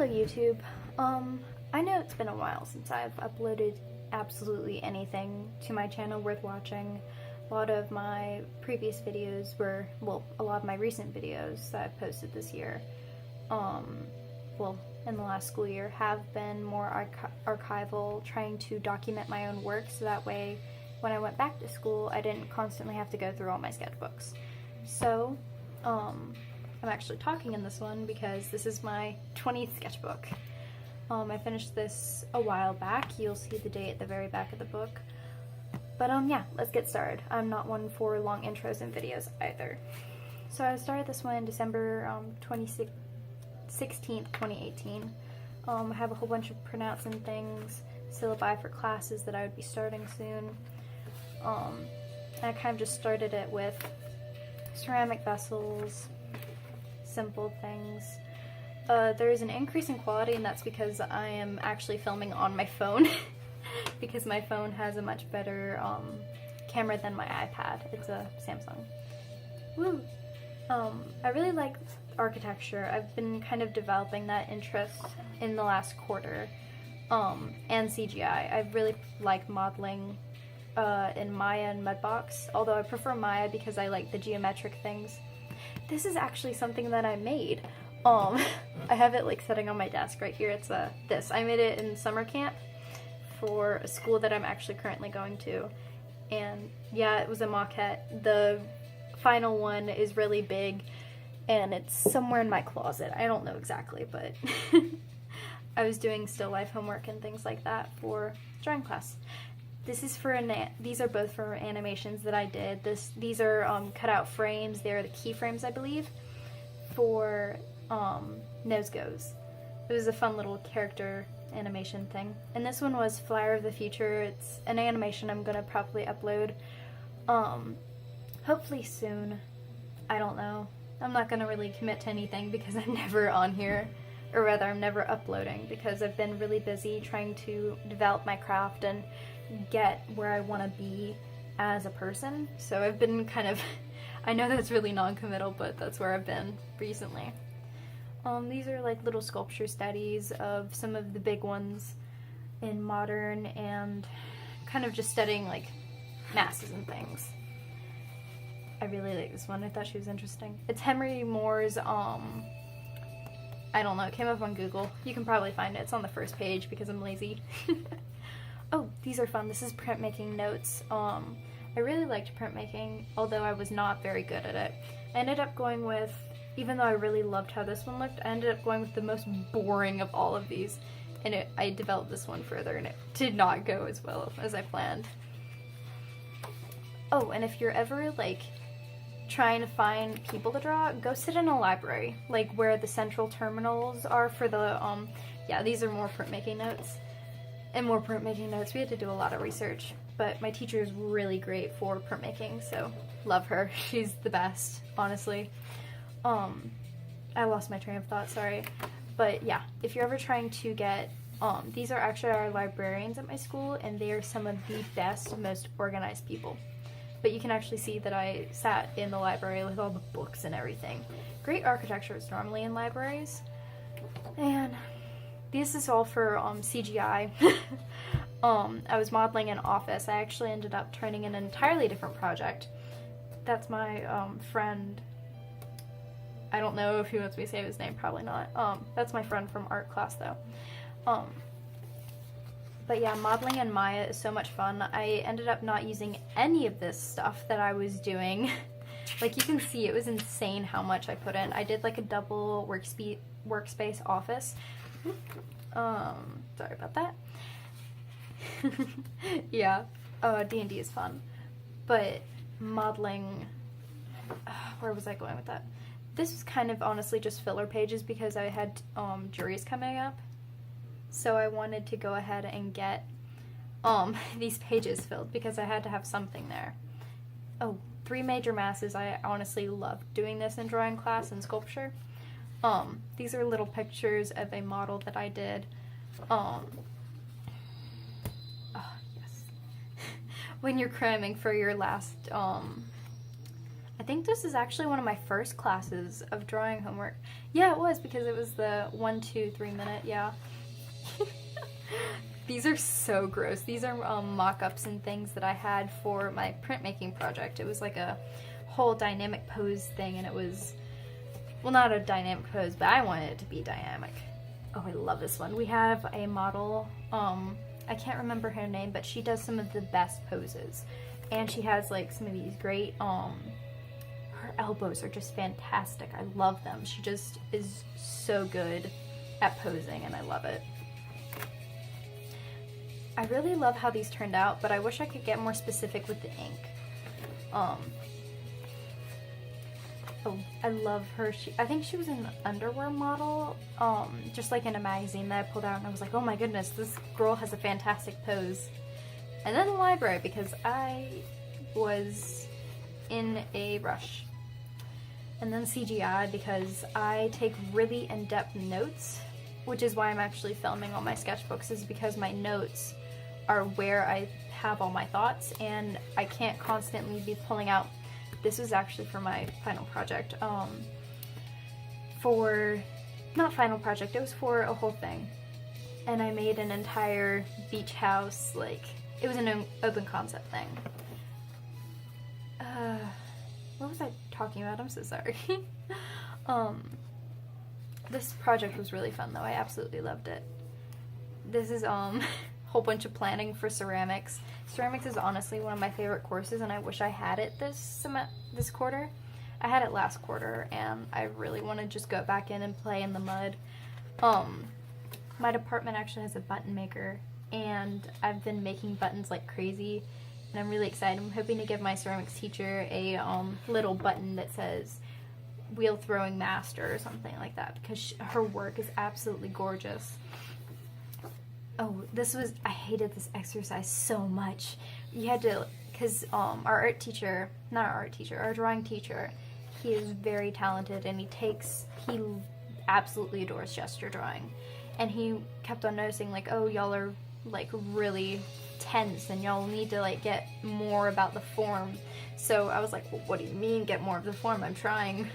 Hello YouTube. I know it's been a while since I've uploaded absolutely anything to my channel worth watching. A lot of my previous videos were, well, a lot of my recent videos that I've posted this year, in the last school year, have been more archival, trying to document my own work so that way when I went back to school I didn't constantly have to go through all my sketchbooks. So, I'm actually talking in this one because this is my 20th sketchbook. I finished this a while back. You'll see the date at the very back of the book. But yeah, let's get started. I'm not one for long intros and videos either. So I started this one December 16th, 2018. I have a whole bunch of printouts and things, syllabi for classes that I would be starting soon. I kind of just started it with ceramic vessels, simple things. There's an increase in quality, and that's because I am actually filming on my phone because my phone has a much better camera than my iPad. It's a Samsung. Woo! I really like architecture. I've been kind of developing that interest in the last quarter, and CGI. I really like modeling in Maya and Mudbox, although I prefer Maya because I like the geometric things. This is actually something that I made. I have it like sitting on my desk right here. It's this. I made it in summer camp for a school that I'm actually currently going to. And yeah, it was a maquette. The final one is really big and it's somewhere in my closet. I don't know exactly, but I was doing still life homework and things like that for drawing class. This is for these are both for animations that I did. These are cut out frames. They're the keyframes, I believe, for Nose Goes. It was a fun little character animation thing. And this one was Flyer of the Future. It's an animation I'm gonna probably upload hopefully soon. I don't know. I'm not gonna really commit to anything because I'm never on here, or rather I'm never uploading because I've been really busy trying to develop my craft and get where I want to be as a person. So I've been kind of, I know that's really non-committal, but that's where I've been recently. These are like little sculpture studies of some of the big ones in modern and kind of just studying like masses and things. I really like this one. I thought she was interesting. It's Henry Moore's, I don't know, it came up on Google. You can probably find it. It's on the first page because I'm lazy. Oh, these are fun. This is printmaking notes. I really liked printmaking, although I was not very good at it. I ended up going with, even though I really loved how this one looked, I ended up going with the most boring of all of these. And I developed this one further, and it did not go as well as I planned. Oh, and if you're ever, like, trying to find people to draw, go sit in a library, like where the central terminals are for the, yeah, these are more printmaking notes. And more printmaking notes. We had to do a lot of research, but my teacher is really great for printmaking, so love her. She's the best, honestly. I lost my train of thought, sorry. But yeah, if you're ever trying to get, these are actually our librarians at my school, and they are some of the best, most organized people. But you can actually see that I sat in the library with all the books and everything. Great architecture is normally in libraries. And this is all for CGI. I was modeling an office. I actually ended up turning in an entirely different project. That's my friend. I don't know if he wants me to say his name, probably not. That's my friend from art class though. But yeah, modeling in Maya is so much fun. I ended up not using any of this stuff that I was doing. Like you can see, it was insane how much I put in. I did like a double workspace office. Sorry about that. Yeah, D&D is fun, but modeling, where was I going with that? This was kind of honestly just filler pages because I had juries coming up, so I wanted to go ahead and get these pages filled because I had to have something there. Oh, 3 major masses. I honestly loved doing this in drawing class and sculpture. These are little pictures of a model that I did. Oh, yes. When you're cramming for your last, I I think this is actually one of my first classes of drawing homework. Yeah, it was, because it was the 1, 2, 3 minute, yeah. These are so gross. These are mock-ups and things that I had for my printmaking project. It was like a whole dynamic pose thing, and it was, well, not a dynamic pose, but I wanted it to be dynamic. Oh, I love this one. We have a model, I can't remember her name, but she does some of the best poses. And she has like some of these great, her elbows are just fantastic. I love them. She just is so good at posing, and I love it. I really love how these turned out, but I wish I could get more specific with the ink. Oh, I love her. I think she was an underwear model, just like in a magazine that I pulled out, and I was like, oh my goodness, this girl has a fantastic pose. And then the library, because I was in a rush. And then CGI, because I take really in-depth notes, which is why I'm actually filming all my sketchbooks, is because my notes are where I have all my thoughts, and I can't constantly be pulling out. This was actually for my final project. Not final project, it was for a whole thing. And I made an entire beach house, like, it was an open concept thing. What was I talking about? I'm so sorry. This project was really fun though. I absolutely loved it. This is whole bunch of planning for ceramics. Ceramics is honestly one of my favorite courses, and I wish I had it this quarter. I had it last quarter, and I really want to just go back in and play in the mud. My department actually has a button maker, and I've been making buttons like crazy, and I'm really excited. I'm hoping to give my ceramics teacher a little button that says wheel throwing master or something like that, because her work is absolutely gorgeous. Oh, I hated this exercise so much. You had to, because our drawing teacher, he is very talented, and he absolutely adores gesture drawing. And he kept on noticing, like, oh, y'all are, like, really tense, and y'all need to, like, get more about the form. So I was like, well, what do you mean, get more of the form? I'm trying.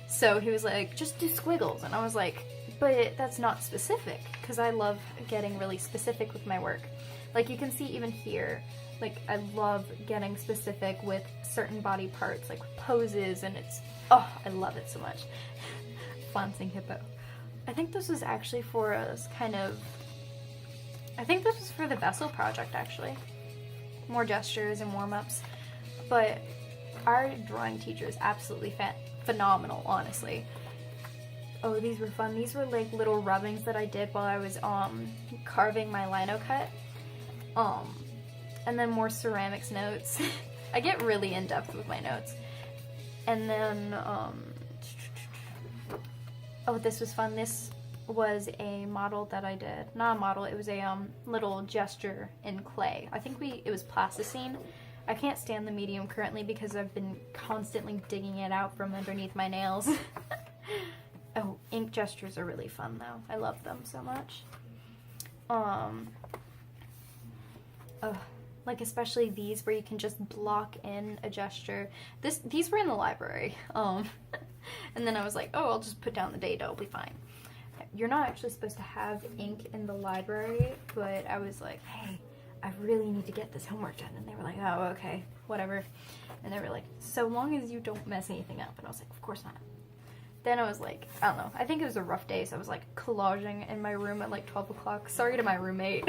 So he was like, just do squiggles. And I was like, but that's not specific, because I love getting really specific with my work. Like, you can see even here, like, I love getting specific with certain body parts, like poses, and I love it so much. Flancing hippo. I think this was actually for us I think this was for the vessel project, actually. More gestures and warm-ups. But our drawing teacher is absolutely phenomenal, honestly. Oh, these were fun. These were like little rubbings that I did while I was carving my lino cut. And then more ceramics notes. I get really in-depth with my notes. And then, oh, this was fun. This was a model that I did. Not a model, it was a little gesture in clay. I think it was plasticine. I can't stand the medium currently because I've been constantly digging it out from underneath my nails. Oh, ink gestures are really fun though. I love them so much. Like especially these where you can just block in a gesture. These were in the library. And then I was like, oh, I'll just put down the date, it'll be fine. You're not actually supposed to have ink in the library, but I was like, hey, I really need to get this homework done. And they were like, oh, okay, whatever. And they were like, so long as you don't mess anything up. And I was like, of course not. Then I was like, I don't know, I think it was a rough day, so I was like collaging in my room at like 12 o'clock. Sorry to my roommate.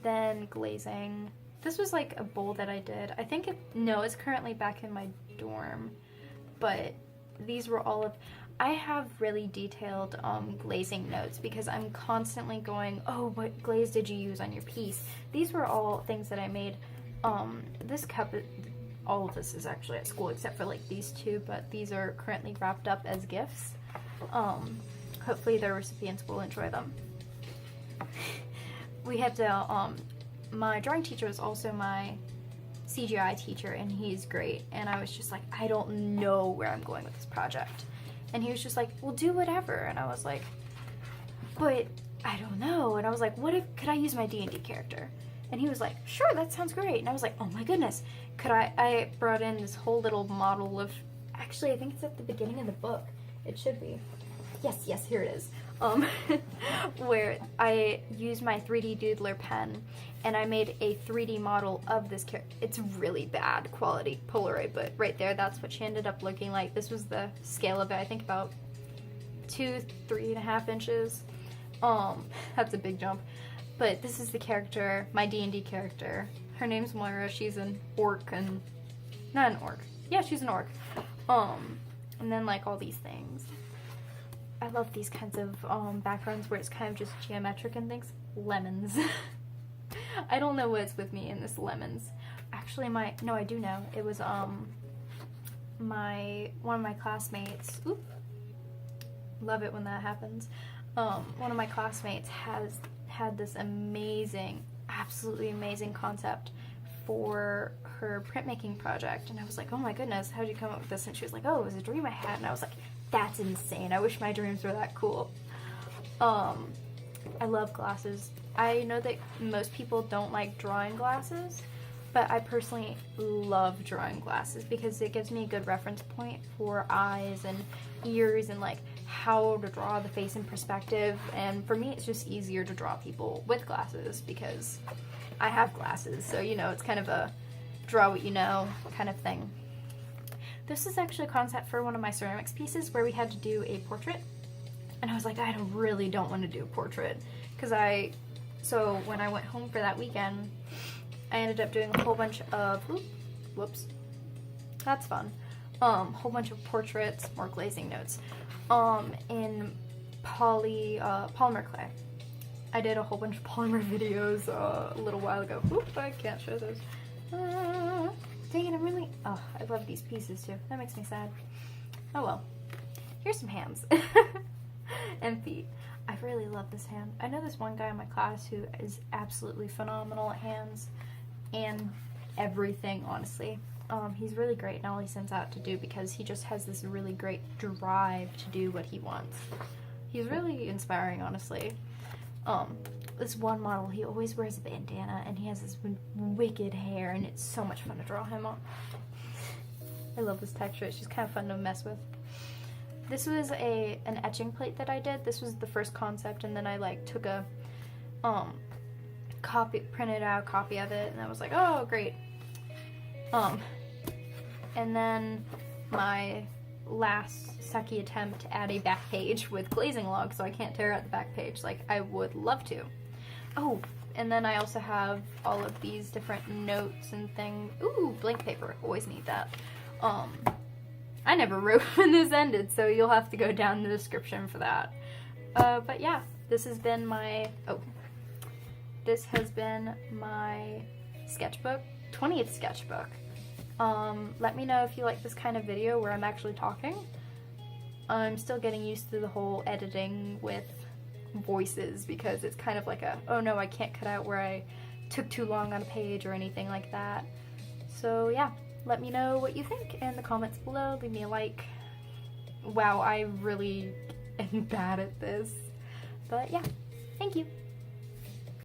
Then glazing. This was like a bowl that I did. I think it's currently back in my dorm, but these were all of, I have really detailed glazing notes because I'm constantly going, oh, what glaze did you use on your piece? These were all things that I made. This cup, all of this is actually at school except for like these two, but these are currently wrapped up as gifts. Hopefully their recipients will enjoy them. We had to, my drawing teacher was also my CGI teacher, and he's great, and I was just like, I don't know where I'm going with this project. And he was just like, well, do whatever. And I was like, but I don't know. And I was like, could I use my D&D character? And he was like, sure, that sounds great. And I was like, oh my goodness, I brought in this whole little model of, actually I think it's at the beginning of the book. It should be. Yes, here it is. Where I used my 3D doodler pen and I made a 3D model of this character. It's really bad quality Polaroid, but right there, that's what she ended up looking like. This was the scale of it, I think about 3.5 inches. That's a big jump. But this is the character, my D&D character. Her name's Moira. She's an orc, and not an orc. Yeah, she's an orc. And then like all these things. I love these kinds of backgrounds where it's kind of just geometric and things. Lemons. I don't know what's with me in this lemons. Actually, no, I do know. It was one of my classmates. Oop. Love it when that happens. One of my classmates had this amazing, absolutely amazing concept for her printmaking project, and I was like, oh my goodness, how'd you come up with this? And she was like, oh, it was a dream I had. And I was like, that's insane. I wish my dreams were that cool. I love glasses. I know that most people don't like drawing glasses, but I personally love drawing glasses because it gives me a good reference point for eyes and ears and like how to draw the face in perspective. And for me, it's just easier to draw people with glasses because I have glasses. So, you know, it's kind of a draw what you know kind of thing. This is actually a concept for one of my ceramics pieces where we had to do a portrait. And I was like, I really don't want to do a portrait. So when I went home for that weekend, I ended up doing a whole bunch of, whoops, that's fun. Whole bunch of portraits, more glazing notes, in polymer clay. I did a whole bunch of polymer videos a little while ago. Oop, I can't show those. Dang it, I love these pieces too. That makes me sad. Oh well. Here's some hands. And feet. I really love this hand. I know this one guy in my class who is absolutely phenomenal at hands and everything, honestly. He's really great in all he sends out to do because he just has this really great drive to do what he wants. He's really inspiring, honestly. This one model, he always wears a bandana and he has this wicked hair and it's so much fun to draw him on. I love this texture. It's just kind of fun to mess with. This was an etching plate that I did. This was the first concept, and then I like took a printed out copy of it, and I was like, oh great. And then my last sucky attempt to add a back page with glazing log, so I can't tear out the back page like I would love to. Oh, and then I also have all of these different notes and things. Ooh, blank paper. Always need that. I never wrote when this ended, so you'll have to go down in the description for that. But yeah, this has been my, this has been my sketchbook, 20th sketchbook. Let me know if you like this kind of video where I'm actually talking. I'm still getting used to the whole editing with voices because it's kind of like a, oh no, I can't cut out where I took too long on a page or anything like that. So yeah. Let me know what you think in the comments below. Leave me a like. Wow, I really am bad at this. But yeah, thank you.